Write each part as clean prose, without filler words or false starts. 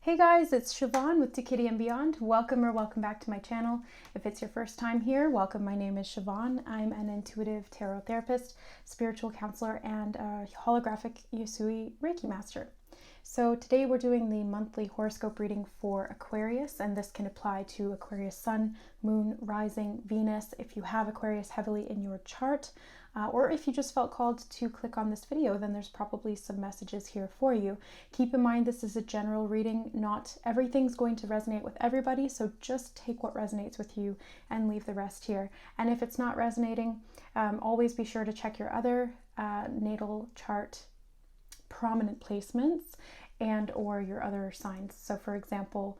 Hey guys, it's Siobhan with ToKittyandBeyond. Welcome or welcome back to my channel. If it's your first time here, welcome. My name is Siobhan. I'm an intuitive tarot therapist, spiritual counselor, and a holographic Yusui Reiki master. So today we're doing the monthly horoscope reading for Aquarius, and this can apply to Aquarius Sun, Moon, Rising, Venus, if you have Aquarius heavily in your chart, or if you just felt called to click on this video, then there's probably some messages here for you. Keep in mind this is a general reading. Not everything's going to resonate with everybody, so just take what resonates with you and leave the rest here. And if it's not resonating, always be sure to check your other natal chart prominent placements and or your other signs. So for example,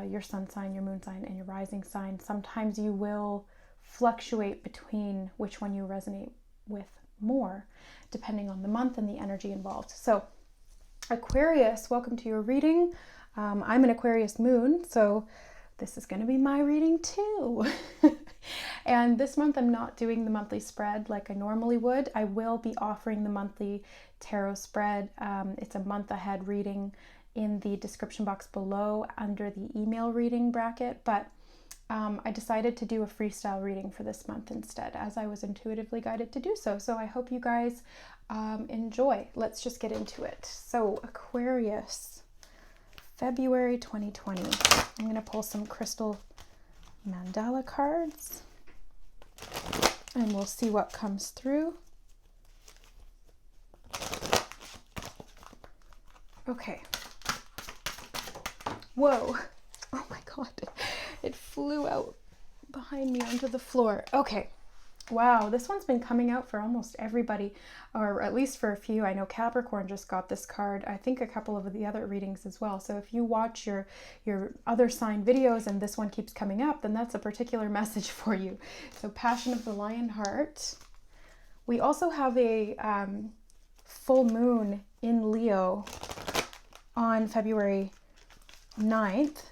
your sun sign, your moon sign, and your rising sign, sometimes you will fluctuate between which one you resonate with more, depending on the month and the energy involved. So Aquarius, welcome to your reading. I'm an Aquarius moon, so this is going to be my reading too. And this month I'm not doing the monthly spread like I normally would. I will be offering the monthly tarot spread. It's a month ahead reading in the description box below under the email reading bracket, but I decided to do a freestyle reading for this month instead, as I was intuitively guided to do so. So I hope you guys enjoy. Let's just get into it. So Aquarius, February 2020. I'm going to pull some crystal mandala cards and we'll see what comes through. Okay. Whoa. Oh my God. It flew out behind me onto the floor. Okay. Wow, this one's been coming out for almost everybody, or at least for a few. I know Capricorn just got this card. I think a couple of the other readings as well. So if you watch your other sign videos and this one keeps coming up, then that's a particular message for you. So Passion of the Lionheart. We also have a full moon in Leo on February 9th.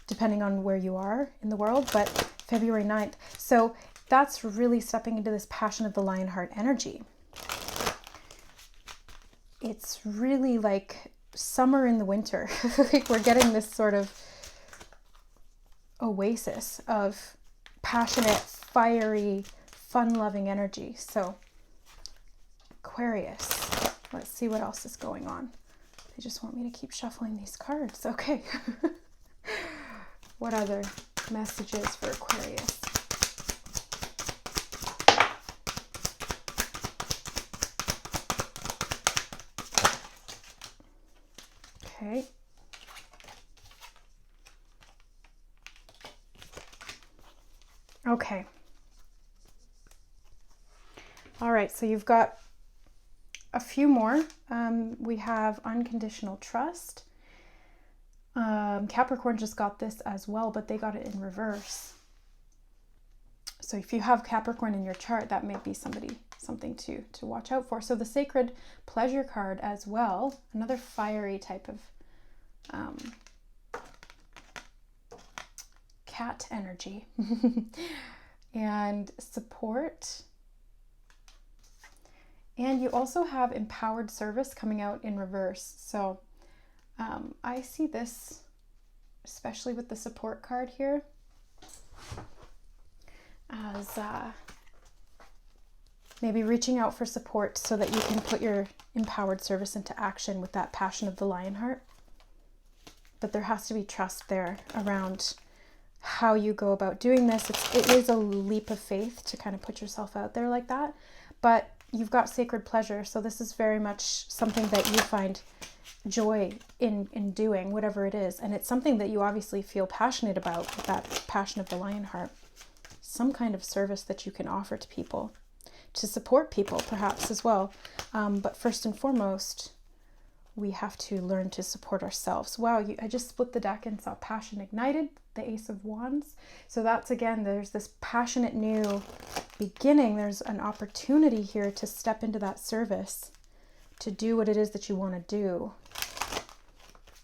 Depending on where you are in the world, but February 9th. So that's really stepping into this Passion of the Lionheart energy. It's really like summer in the winter. Like we're getting this sort of oasis of passionate, fiery, fun-loving energy. So Aquarius, let's see what else is going on. They just want me to keep shuffling these cards. Okay. What other messages for Aquarius? Okay. Okay. All right, so you've got a few more. We have unconditional trust. Capricorn just got this as well, but they got it in reverse. So if you have Capricorn in your chart, that may be something to watch out for. So the Sacred Pleasure card as well, another fiery type of cat energy. And support. And you also have Empowered Service coming out in reverse. So I see this, especially with the support card here, as maybe reaching out for support so that you can put your empowered service into action with that Passion of the Lionheart. But there has to be trust there around how you go about doing this. It is a leap of faith to kind of put yourself out there like that, but you've got Sacred Pleasure, so this is very much something that you find joy in doing, whatever it is, and it's something that you obviously feel passionate about with that Passion of the Lionheart. Some kind of service that you can offer to people, to support people perhaps as well, but first and foremost we have to learn to support ourselves. Wow, I just split the deck and saw Passion Ignited, the Ace of Wands. So that's, again, there's this passionate new beginning. There's an opportunity here to step into that service, to do what it is that you want to do.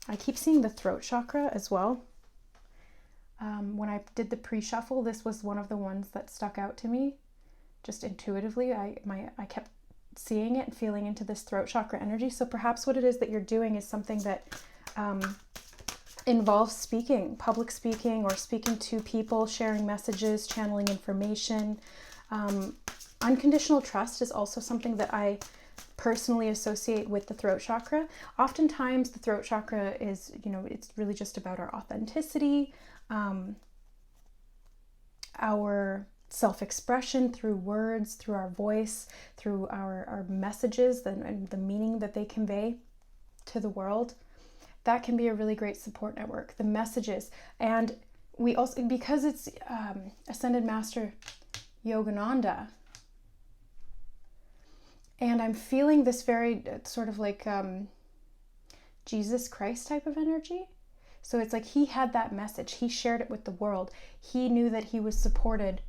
I keep seeing the throat chakra as well. When I did the pre-shuffle, this was one of the ones that stuck out to me just intuitively. I kept seeing it and feeling into this throat chakra energy. So perhaps what it is that you're doing is something that involves speaking, public speaking, or speaking to people, sharing messages, channeling information. Unconditional trust is also something that I personally associate with the throat chakra. Oftentimes the throat chakra is, it's really just about our authenticity, our self-expression through words, through our voice, through our messages and the meaning that they convey to the world. That can be a really great support network, the messages. And we also, because it's Ascended Master Yogananda, and I'm feeling this very sort of like Jesus Christ type of energy. So it's like he had that message. He shared it with the world. He knew that he was supported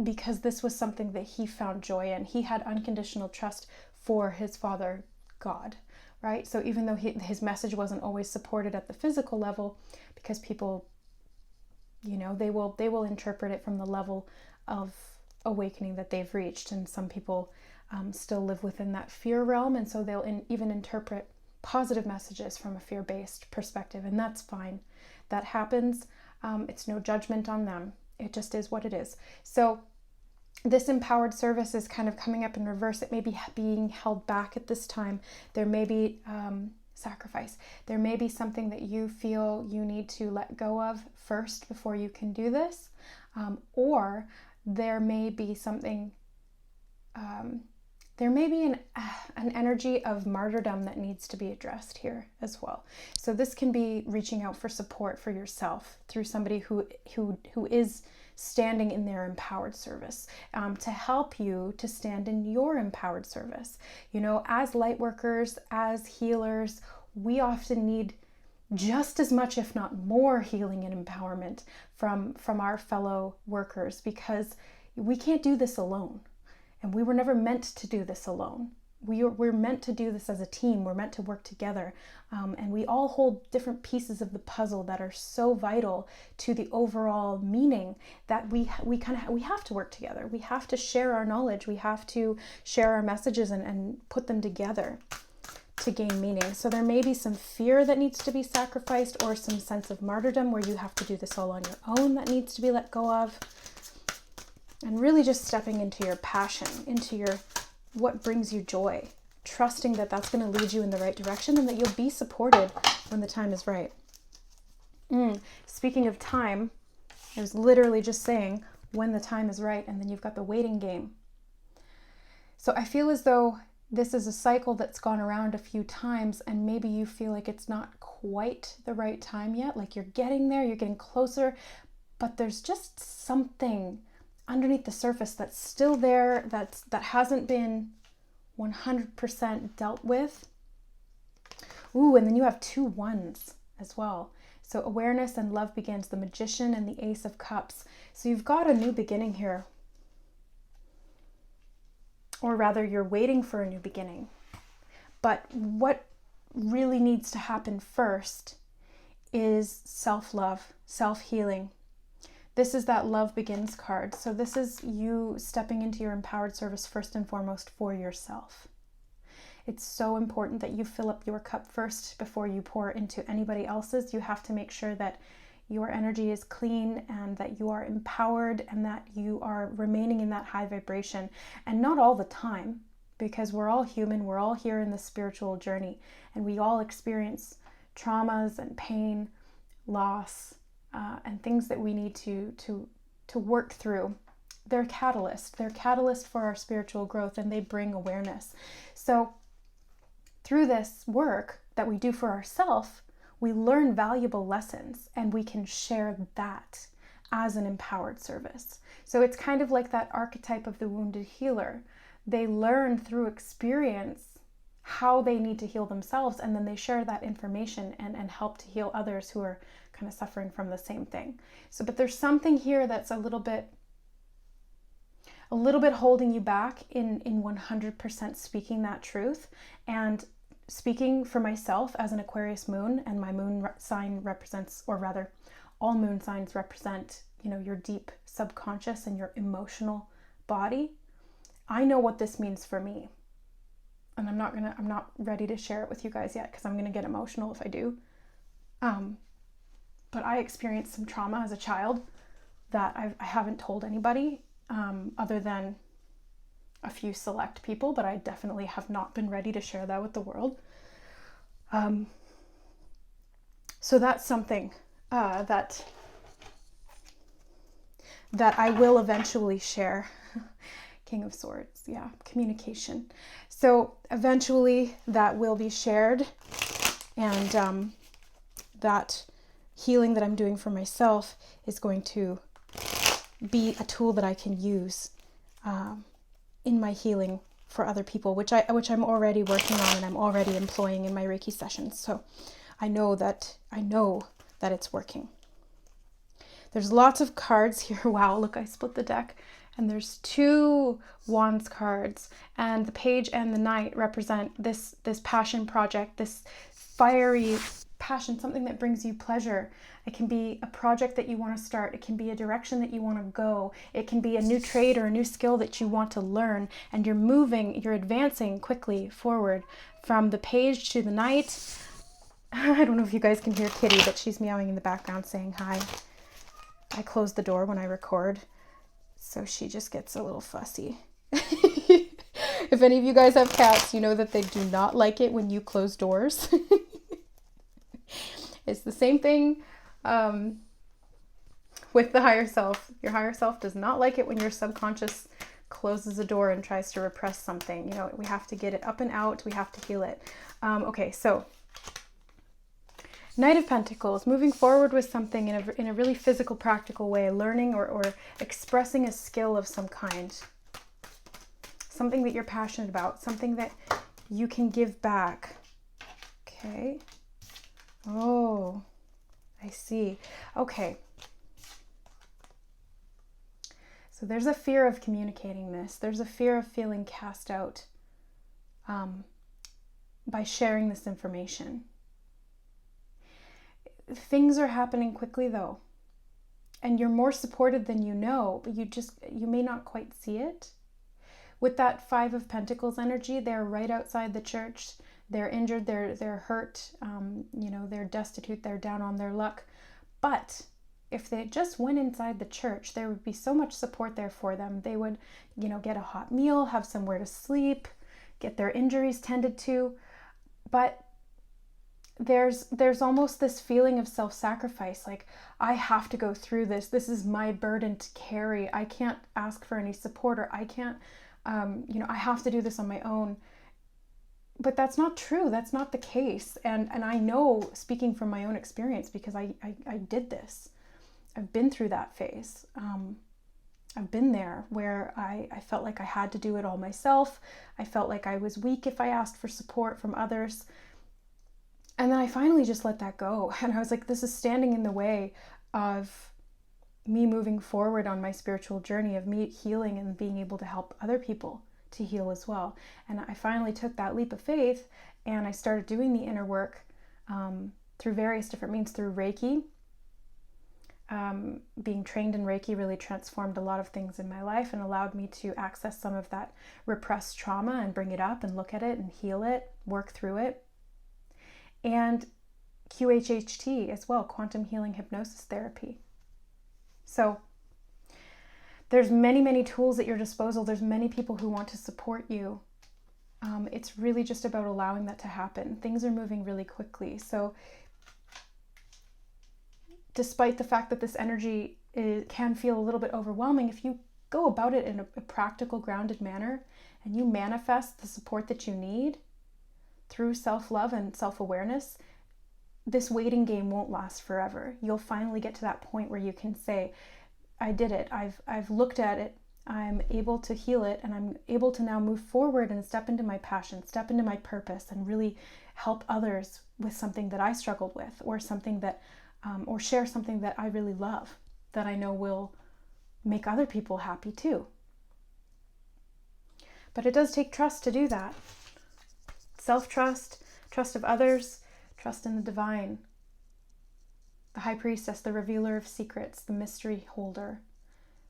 because this was something that he found joy in. He had unconditional trust for his Father God, right? So even though his message wasn't always supported at the physical level, because people, they will interpret it from the level of awakening that they've reached, and some people still live within that fear realm, and so they'll even interpret positive messages from a fear-based perspective, and that's fine. That happens. It's no judgment on them. It just is what it is. So this empowered service is kind of coming up in reverse. It may be being held back at this time. There may be sacrifice. There may be something that you feel you need to let go of first before you can do this, or there may be something, there may be an energy of martyrdom that needs to be addressed here as well. So this can be reaching out for support for yourself through somebody who is standing in their empowered service, to help you to stand in your empowered service. As light workers, as healers, we often need just as much, if not more, healing and empowerment from our fellow workers, because we can't do this alone. And we were never meant to do this alone. We're meant to do this as a team. We're meant to work together. And we all hold different pieces of the puzzle that are so vital to the overall meaning that we have to work together. We have to share our knowledge. We have to share our messages and put them together to gain meaning. So there may be some fear that needs to be sacrificed, or some sense of martyrdom where you have to do this all on your own that needs to be let go of. And really just stepping into your passion, into what brings you joy, trusting that that's going to lead you in the right direction and that you'll be supported when the time is right. Speaking of time, I was literally just saying when the time is right, and then you've got the waiting game. So I feel as though this is a cycle that's gone around a few times, and maybe you feel like it's not quite the right time yet, like you're getting there, you're getting closer, but there's just something underneath the surface that's still there, that hasn't been 100% dealt with. Ooh, and then you have 2 ones as well. So awareness and love begins, the Magician and the Ace of Cups. So you've got a new beginning here. Or rather, you're waiting for a new beginning. But what really needs to happen first is self-love, self-healing. This is that love begins card. So this is you stepping into your empowered service first and foremost for yourself. It's so important that you fill up your cup first before you pour into anybody else's. You have to make sure that your energy is clean and that you are empowered and that you are remaining in that high vibration. And not all the time, because we're all human. We're all here in the spiritual journey, and we all experience traumas and pain, loss, and things that we need to work through. They're catalyst. They're catalyst for our spiritual growth, and they bring awareness. So through this work that we do for ourselves, we learn valuable lessons, and we can share that as an empowered service. So it's kind of like that archetype of the wounded healer. They learn through experience how they need to heal themselves, and then they share that information and help to heal others who are kind of suffering from the same thing. So, but there's something here that's a little bit holding you back in 100% speaking that truth. And speaking for myself as an Aquarius moon, and my moon sign represents, or rather all moon signs represent, your deep subconscious and your emotional body. I know what this means for me. and I'm not ready to share it with you guys yet because I'm gonna get emotional if I do. But I experienced some trauma as a child that I haven't told anybody other than a few select people, but I definitely have not been ready to share that with the world. So that's something that I will eventually share. King of Swords, yeah, communication. So eventually that will be shared, and that healing that I'm doing for myself is going to be a tool that I can use in my healing for other people, which I'm already working on and I'm already employing in my Reiki sessions. So I know that it's working. There's lots of cards here. Wow, look, I split the deck. And there's 2 Wands cards, and the Page and the Knight represent this passion project, this fiery passion, something that brings you pleasure. It can be a project that you want to start. It can be a direction that you want to go. It can be a new trade or a new skill that you want to learn, and you're advancing quickly forward from the Page to the Knight. I don't know if you guys can hear Kitty, but she's meowing in the background saying hi. I close the door when I record, so she just gets a little fussy. If any of you guys have cats, you know that they do not like it when you close doors. It's the same thing with the higher self. Your higher self does not like it when your subconscious closes a door and tries to repress something. You know, we have to get it up and out. We have to heal it. Okay, so Knight of Pentacles, moving forward with something in a really physical, practical way, learning or expressing a skill of some kind. Something that you're passionate about, something that you can give back. Okay. Oh, I see. Okay. So there's a fear of communicating this. There's a fear of feeling cast out by sharing this information. Things are happening quickly though, and you're more supported than you know, but you may not quite see it. With that 5 of Pentacles energy, they're right outside the church. They're injured, they're hurt, they're destitute, they're down on their luck. But if they just went inside the church, there would be so much support there for them. They would, get a hot meal, have somewhere to sleep, get their injuries tended to. But there's almost this feeling of self-sacrifice, like, I have to go through this. This is my burden to carry. I can't ask for any support, or I can't, I have to do this on my own. But that's not true. That's not the case. And I know, speaking from my own experience, because I did this. I've been through that phase. I've been there where I felt like I had to do it all myself. I felt like I was weak if I asked for support from others. And then I finally just let that go. And I was like, this is standing in the way of me moving forward on my spiritual journey, of me healing and being able to help other people to heal as well. And I finally took that leap of faith, and I started doing the inner work through various different means, through Reiki. Being trained in Reiki really transformed a lot of things in my life and allowed me to access some of that repressed trauma and bring it up and look at it and heal it, work through it. And QHHT as well, quantum healing hypnosis therapy. So there's many, many tools at your disposal. There's many people who want to support you. It's really just about allowing that to happen. Things are moving really quickly. So despite the fact that this energy can feel a little bit overwhelming, if you go about it in a practical, grounded manner, and you manifest the support that you need through self-love and self-awareness, this waiting game won't last forever. You'll finally get to that point where you can say, I did it. I've looked at it. I'm able to heal it, and I'm able to now move forward and step into my passion, step into my purpose, and really help others with something that I struggled with, or something that, or share something that I really love, that I know will make other people happy too. But it does take trust to do that. Self-trust, trust of others, trust in the divine. The high priestess, the revealer of secrets, the mystery holder,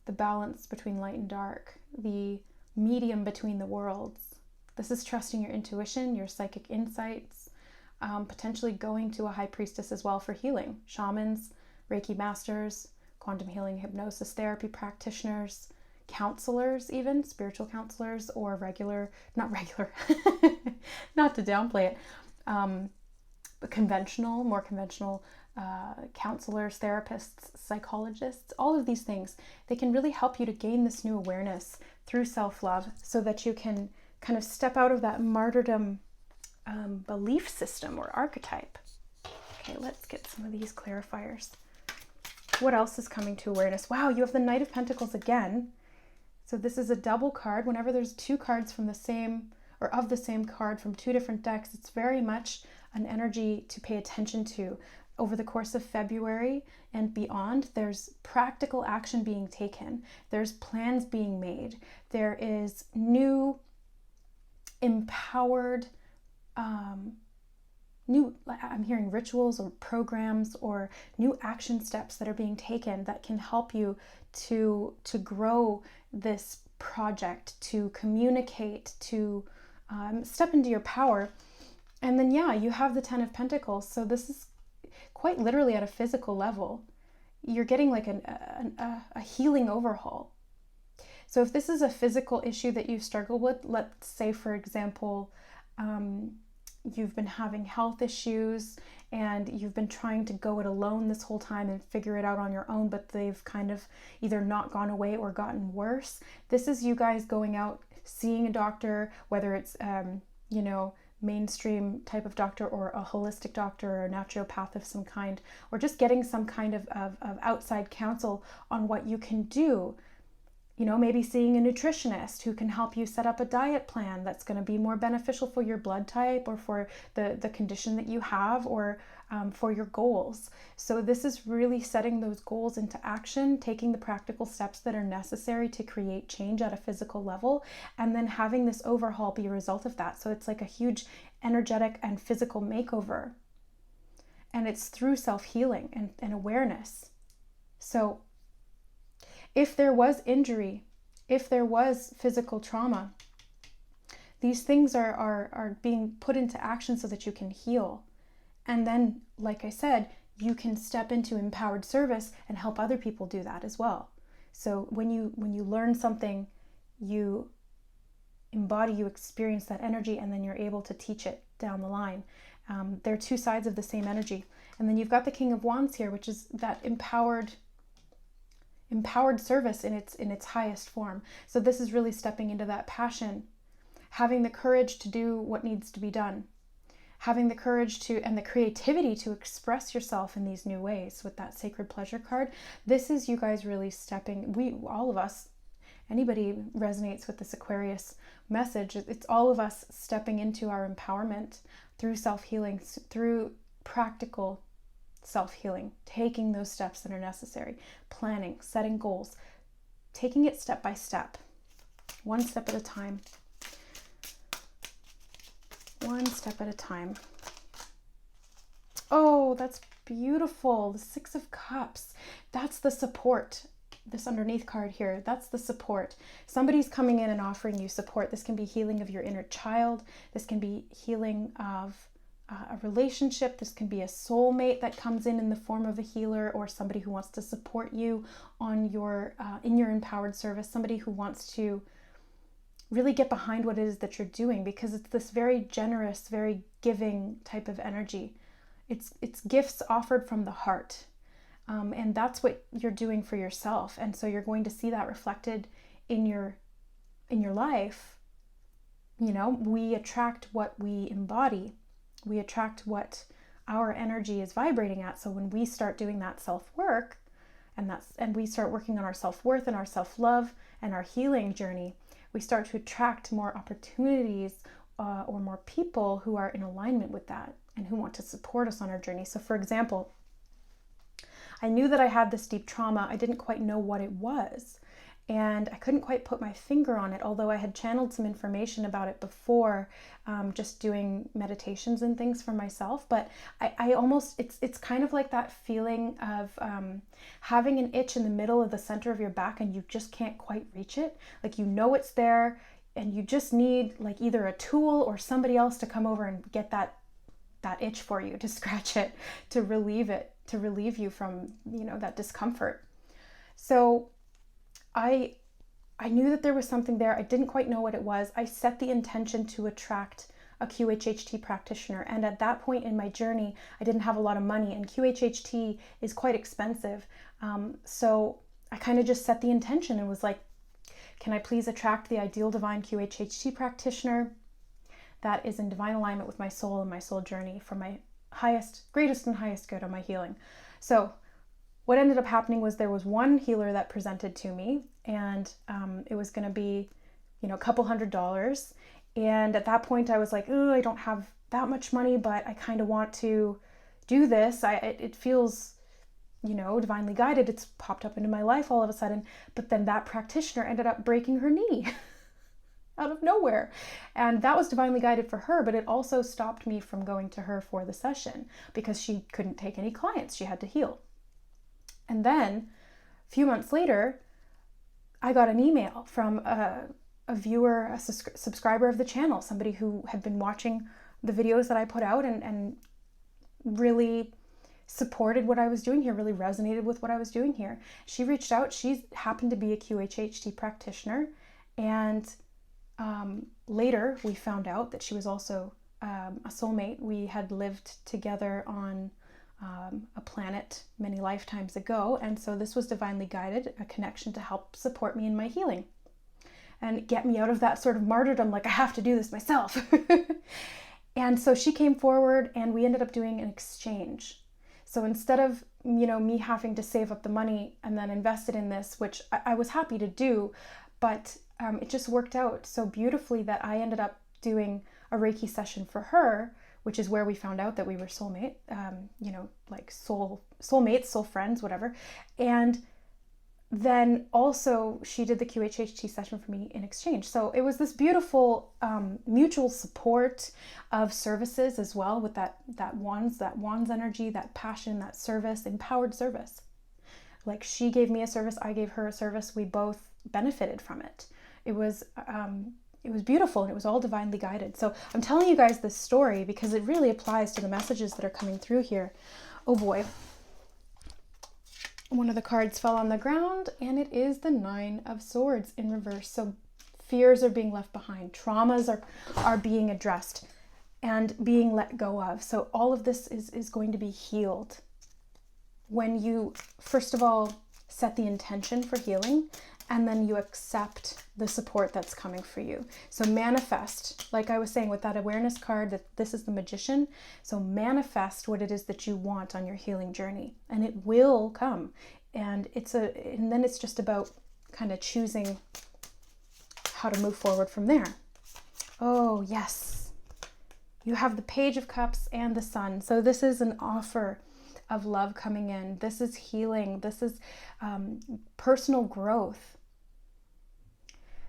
the balance between light and dark, the medium between the worlds, This is trusting your intuition, your psychic insights, potentially going to a high priestess as well for healing. Shamans, Reiki masters, quantum healing, hypnosis therapy practitioners, counselors, even spiritual counselors, or not to downplay it, but more conventional counselors, therapists, psychologists, all of these things. They can really help you to gain this new awareness through self-love so that you can kind of step out of that martyrdom belief system or archetype. Okay, let's get some of these clarifiers. What else is coming to awareness? Wow, you have the Knight of Pentacles again. So this is a double card. Whenever there's two cards from the same or of the same card from two different decks, it's very much an energy to pay attention to. Over the course of February and beyond, there's practical action being taken. There's plans being made. There is new empowered, I'm hearing rituals or programs or new action steps that are being taken that can help you to grow this project, to communicate, to step into your power. And then, yeah, you have the Ten of Pentacles. So this is quite literally at a physical level. You're getting like a healing overhaul. So if this is a physical issue that you struggle with, let's say, for example, you've been having health issues and you've been trying to go it alone this whole time and figure it out on your own, but they've kind of either not gone away or gotten worse. This is you guys going out, seeing a doctor, whether it's, mainstream type of doctor or a holistic doctor or a naturopath of some kind, or just getting some kind of outside counsel on what you can do. Maybe seeing a nutritionist who can help you set up a diet plan that's going to be more beneficial for your blood type or for the condition that you have, or for your goals. So this is really setting those goals into action, taking the practical steps that are necessary to create change at a physical level, and then having this overhaul be a result of that. So it's like a huge energetic and physical makeover. And it's through self-healing and awareness. So if there was injury, if there was physical trauma, these things are being put into action so that you can heal. And then, like I said, you can step into empowered service and help other people do that as well. So when you learn something, you embody, you experience that energy, and then you're able to teach it down the line. They're two sides of the same energy. And then you've got the King of Wands here, which is that empowered service in its highest form. So this is really stepping into that passion, having the courage to do what needs to be done, having the courage to and the creativity to express yourself in these new ways with that Sacred Pleasure card. This is you guys really stepping, all of us, anybody resonates with this Aquarius message, it's all of us stepping into our empowerment through self-healing, through practical self-healing, taking those steps that are necessary, planning, setting goals, taking it step by step, one step at a time. One step at a time. Oh, that's beautiful. The Six of Cups. That's the support. This underneath card here, that's the support. Somebody's coming in and offering you support. This can be healing of your inner child. This can be healing of a relationship. This can be a soulmate that comes in the form of a healer, or somebody who wants to support you on your in your empowered service. Somebody who wants to really get behind what it is that you're doing, because it's this very generous, very giving type of energy. It's gifts offered from the heart. And that's what you're doing for yourself. And so you're going to see that reflected in your life. We attract what we embody. We attract what our energy is vibrating at. So when we start doing that self-work, and we start working on our self-worth and our self-love and our healing journey, we start to attract more opportunities or more people who are in alignment with that and who want to support us on our journey. So for example, I knew that I had this deep trauma. I didn't quite know what it was, and I couldn't quite put my finger on it, although I had channeled some information about it before, just doing meditations and things for myself. But I almost, it's kind of like that feeling of having an itch in the middle of the center of your back and you just can't quite reach it. Like, it's there, and you just need like either a tool or somebody else to come over and get that itch for you, to scratch it, to relieve you from, you know, that discomfort. So I knew that there was something there. I didn't quite know what it was. I set the intention to attract a QHHT practitioner. And at that point in my journey, I didn't have a lot of money, and QHHT is quite expensive. So I kind of just set the intention and was like, can I please attract the ideal divine QHHT practitioner that is in divine alignment with my soul and my soul journey for my greatest and highest good on my healing? So what ended up happening was there was one healer that presented to me, and it was going to be, you know, a couple $100. And at that point I was like, oh, I don't have that much money, but I kind of want to do this. It feels, you know, divinely guided. It's popped up into my life all of a sudden. But then that practitioner ended up breaking her knee out of nowhere. And that was divinely guided for her, but it also stopped me from going to her for the session because she couldn't take any clients. She had to heal. And then a few months later, I got an email from a viewer, a subscriber of the channel, somebody who had been watching the videos that I put out and really supported what I was doing here, really resonated with what I was doing here. She reached out. She happened to be a QHHT practitioner. And later we found out that she was also a soulmate. We had lived together on a planet many lifetimes ago. And so this was divinely guided, a connection to help support me in my healing and get me out of that sort of martyrdom, like I have to do this myself. And so she came forward and we ended up doing an exchange. So instead of, you know, me having to save up the money and then invest it in this, which I was happy to do, but it just worked out so beautifully that I ended up doing a Reiki session for her, which is where we found out that we were soulmate, you know, like soulmates, soul friends, whatever. And then also she did the QHHT session for me in exchange. So it was this beautiful mutual support of services as well, with that wands energy, that passion, that service, empowered service. Like she gave me a service, I gave her a service, we both benefited from it. It was beautiful, and it was all divinely guided. So I'm telling you guys this story because it really applies to the messages that are coming through here. Oh boy. One of the cards fell on the ground, and it is the 9 of Swords in reverse. So fears are being left behind. Traumas are being addressed and being let go of. So all of this is going to be healed when you, first of all, set the intention for healing, and then you accept the support that's coming for you. So manifest, like I was saying with that awareness card, that this is the Magician. So manifest what it is that you want on your healing journey, and it will come. And then it's just about kind of choosing how to move forward from there. Oh yes, you have the Page of Cups and the Sun. So this is an offer of love coming in. This is healing. This is personal growth.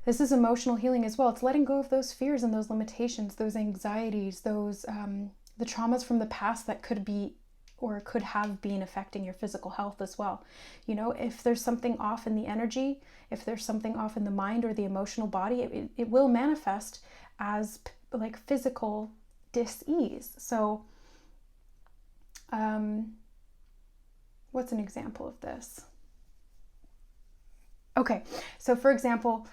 This is emotional healing as well. It's letting go of those fears and those limitations, those anxieties, those the traumas from the past that could be or could have been affecting your physical health as well. You know, if there's something off in the energy, if there's something off in the mind or the emotional body, it will manifest as like physical dis-ease. So what's an example of this? Okay, so for example,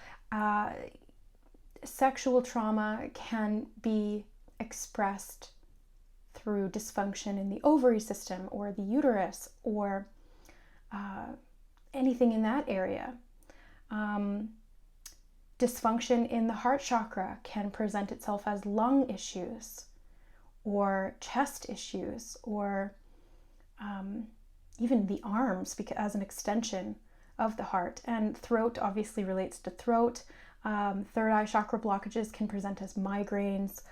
sexual trauma can be expressed through dysfunction in the ovary system or the uterus or anything in that area. Dysfunction in the heart chakra can present itself as lung issues or chest issues or even the arms as an extension of the heart. And throat obviously relates to throat. Third eye chakra blockages can present as migraines,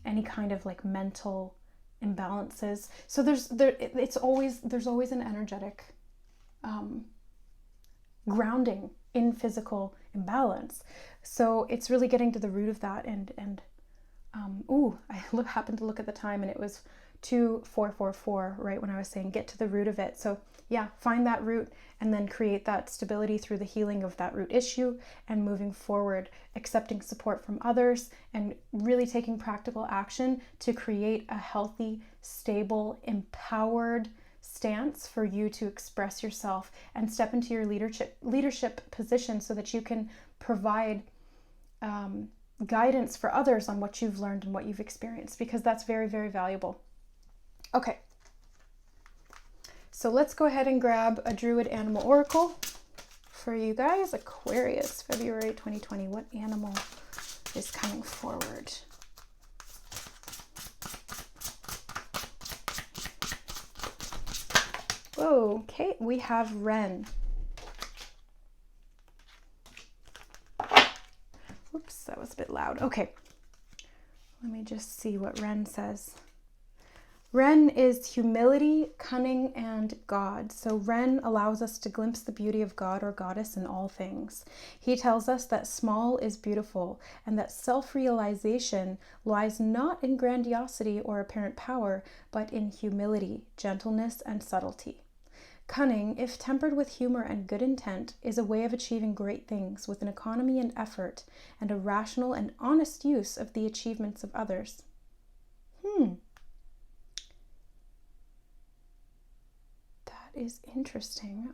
any kind of like mental imbalances. So there's always an energetic grounding in physical imbalance. So it's really getting to the root of that. And I happened to look at the time, and it was 2444, right? When I was saying get to the root of it. So yeah, find that root and then create that stability through the healing of that root issue and moving forward, accepting support from others and really taking practical action to create a healthy, stable, empowered stance for you to express yourself and step into your leadership position so that you can provide guidance for others on what you've learned and what you've experienced, because that's very, very valuable. Okay, so let's go ahead and grab a Druid Animal Oracle for you guys. Aquarius, February 2020. What animal is coming forward? Whoa, okay, we have Wren. Oops, that was a bit loud. Okay, let me just see what Wren says. Wren is humility, cunning, and God. So Wren allows us to glimpse the beauty of God or goddess in all things. He tells us that small is beautiful and that self-realization lies not in grandiosity or apparent power, but in humility, gentleness, and subtlety. Cunning, if tempered with humor and good intent, is a way of achieving great things with an economy and effort and a rational and honest use of the achievements of others. That is interesting.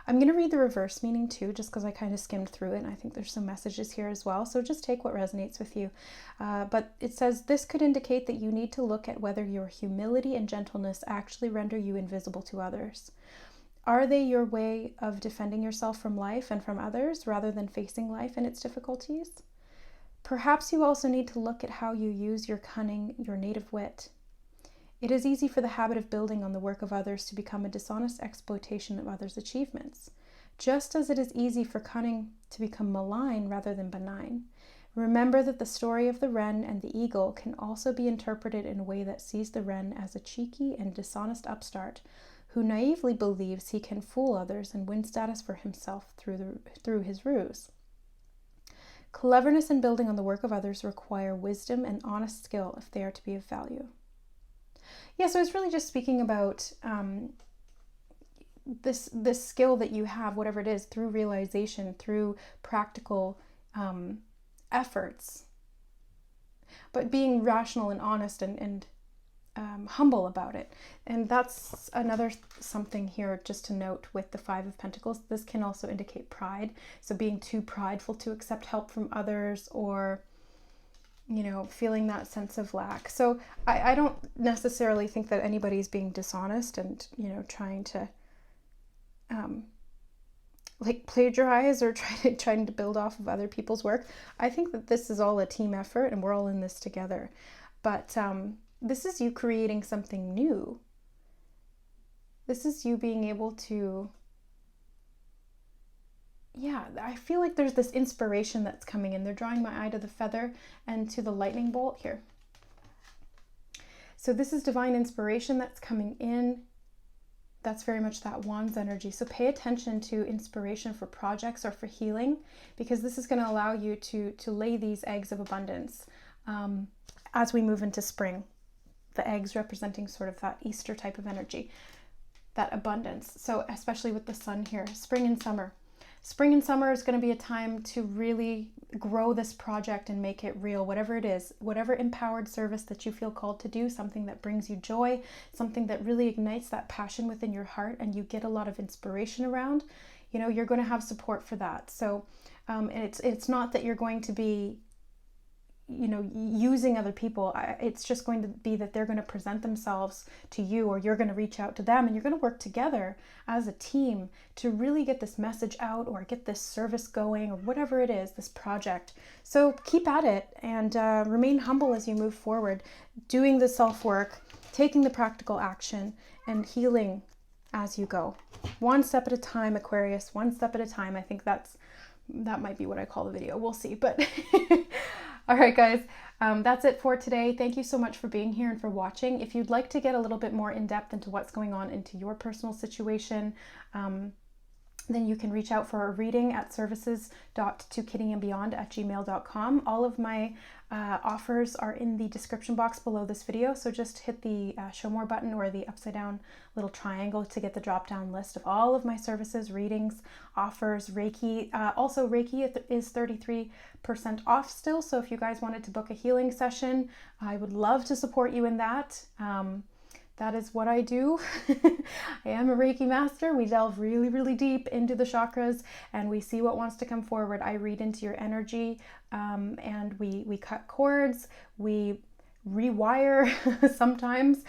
I'm going to read the reverse meaning too, just because I kind of skimmed through it and I think there's some messages here as well. So just take what resonates with you. But it says, this could indicate that you need to look at whether your humility and gentleness actually render you invisible to others. Are they your way of defending yourself from life and from others rather than facing life and its difficulties? Perhaps you also need to look at how you use your cunning, your native wit. It is easy for the habit of building on the work of others to become a dishonest exploitation of others' achievements, just as it is easy for cunning to become malign rather than benign. Remember that the story of the wren and the eagle can also be interpreted in a way that sees the wren as a cheeky and dishonest upstart who naively believes he can fool others and win status for himself through his ruse. Cleverness and building on the work of others require wisdom and honest skill if they are to be of value. Yeah, so it's really just speaking about this skill that you have, whatever it is, through realization, through practical efforts, but being rational and honest and humble about it. And that's another something here just to note with the Five of Pentacles. This can also indicate pride. So being too prideful to accept help from others, or feeling that sense of lack. So I don't necessarily think that anybody's being dishonest and, trying to plagiarize or trying to build off of other people's work. I think that this is all a team effort and we're all in this together. But this is you creating something new. This is you being able to, I feel like there's this inspiration that's coming in. They're drawing my eye to the feather and to the lightning bolt here. So this is divine inspiration that's coming in. That's very much that wands energy. So pay attention to inspiration for projects or for healing, because this is going to allow you to lay these eggs of abundance as we move into spring. The eggs representing sort of that Easter type of energy, that abundance. So especially with the sun here, spring and summer. Spring and summer is going to be a time to really grow this project and make it real, whatever it is, whatever empowered service that you feel called to do, something that brings you joy, something that really ignites that passion within your heart and you get a lot of inspiration around, you're going to have support for that. So it's not that you're going to be using other people. It's just going to be that they're going to present themselves to you, or you're going to reach out to them, and you're going to work together as a team to really get this message out or get this service going or whatever it is, this project. So keep at it and remain humble as you move forward, doing the self-work, taking the practical action, and healing as you go. One step at a time, Aquarius, one step at a time. I think that might be what I call the video. We'll see, but all right, guys, that's it for today. Thank you so much for being here and for watching. If you'd like to get a little bit more in depth into what's going on into your personal situation, then you can reach out for a reading at services.tokittyandbeyond@gmail.com. All of my offers are in the description box below this video, so just hit the show more button or the upside down little triangle to get the drop down list of all of my services, readings, offers, Reiki. Also, Reiki is 33% off still, so if you guys wanted to book a healing session, I would love to support you in that. That is what I do. I am a Reiki master. We delve really, really deep into the chakras and we see what wants to come forward. I read into your energy and we cut cords, we rewire sometimes.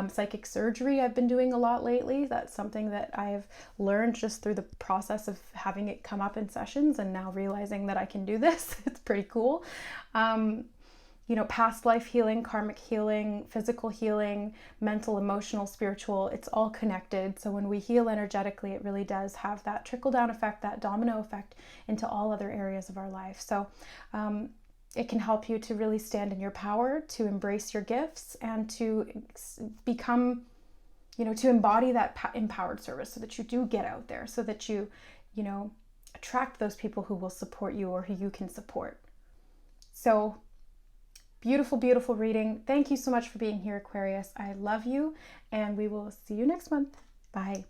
Psychic surgery I've been doing a lot lately. That's something that I've learned just through the process of having it come up in sessions and now realizing that I can do this. It's pretty cool. Past life healing, karmic healing, physical healing, mental, emotional, spiritual, it's all connected. So when we heal energetically, it really does have that trickle down effect, that domino effect into all other areas of our life. So it can help you to really stand in your power, to embrace your gifts, and to become, to embody that empowered service so that you do get out there, so that you attract those people who will support you or who you can support. So beautiful, beautiful reading. Thank you so much for being here, Aquarius. I love you, and we will see you next month. Bye.